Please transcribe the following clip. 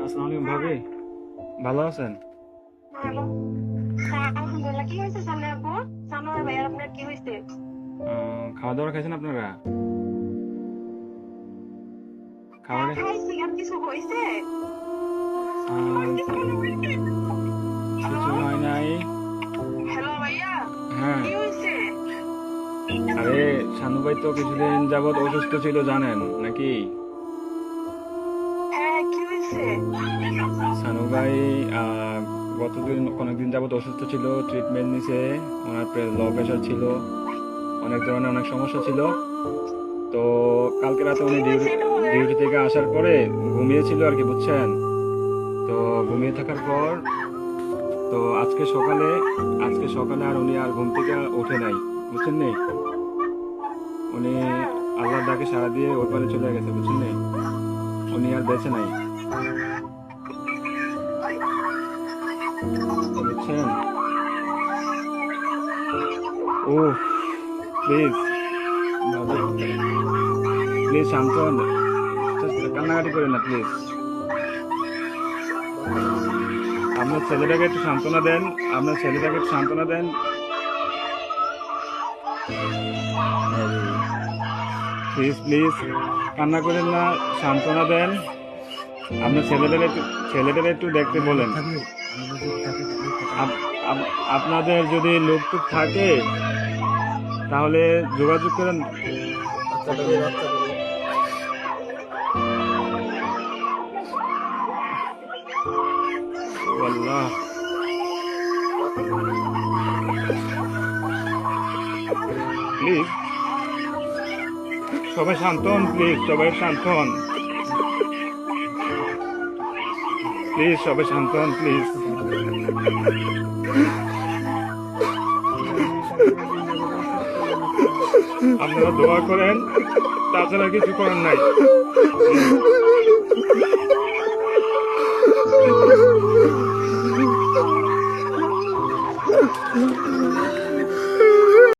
আসসালামু আলাইকুম ভাবি, ভালো আছেন? হ্যালো। হ্যাঁ, আলহামদুলিল্লাহ। কি হয়েছে সামনে আপু? সামনে ভাইয়ার আপনার কি হয়েছে? খাওয়া দাওয়া খাইছেন আপনারা? হ্যাঁ, খাবারে খাইছি। আর কিছু হয়েছে? আর আহ, কিছু হয়েছে? হ্যালো? কিছু হয় নাই। হ্যালো ভাইয়া, হ্যাঁ, কি হয়েছে? আরে শানু ভাই তো কিছুদিন যাবত অসুস্থ ছিল জানেন নাকি? হ্যাঁ, কি হয়েছে? শানু ভাই অনেকদিন যাবত অসুস্থ ছিল, ট্রিটমেন্ট নিছে। ওনার লো প্রেশার ছিল, অনেক ধরনের অনেক সমস্যা ছিল। তো কালকে রাতে কি উনি হয়েছে এটা বলেন? ডিউটি থেকে আসার পরে ঘুমিয়েছিল আর কি, বুঝছেন? তো ঘুমিয়ে থাকার পর তো আজকে সকালে আর উনি আর ঘুম থেকে ওঠে নাই, বুঝছেন নি? উনি আল্লাহর ডাকে সাড়া দিয়ে ওই পারে চলে গেছে, বুঝছেন নি? উনি আর বেঁচে নাই, বুঝছেন? ও প্লিজ প্লিজ শান্ত হন, কান্নাকাটি করেন না প্লিজ। আপনার ছেলেটাকে একটু সান্ত্বনা দেন, আপনার ছেলেটাকে একটু সান্ত্বনা দেন। প্লিজ প্লিজ কান্না করেন না, সান্ত্বনা দেন। আপনার ছেলেটাকে একটু দেখতে বলেন। আপনাদের যদি লোক টুক থাকে তাহলে যোগাযোগ করেন। আল্লাহ, প্লিজ সবাই শান্ত হন, প্লিজ সবাই শান্ত হন, প্লিজ সবাই শান্ত হন, প্লিজ। আপনারা দোয়া করেন, তাছাড়া কিছু করার নাই।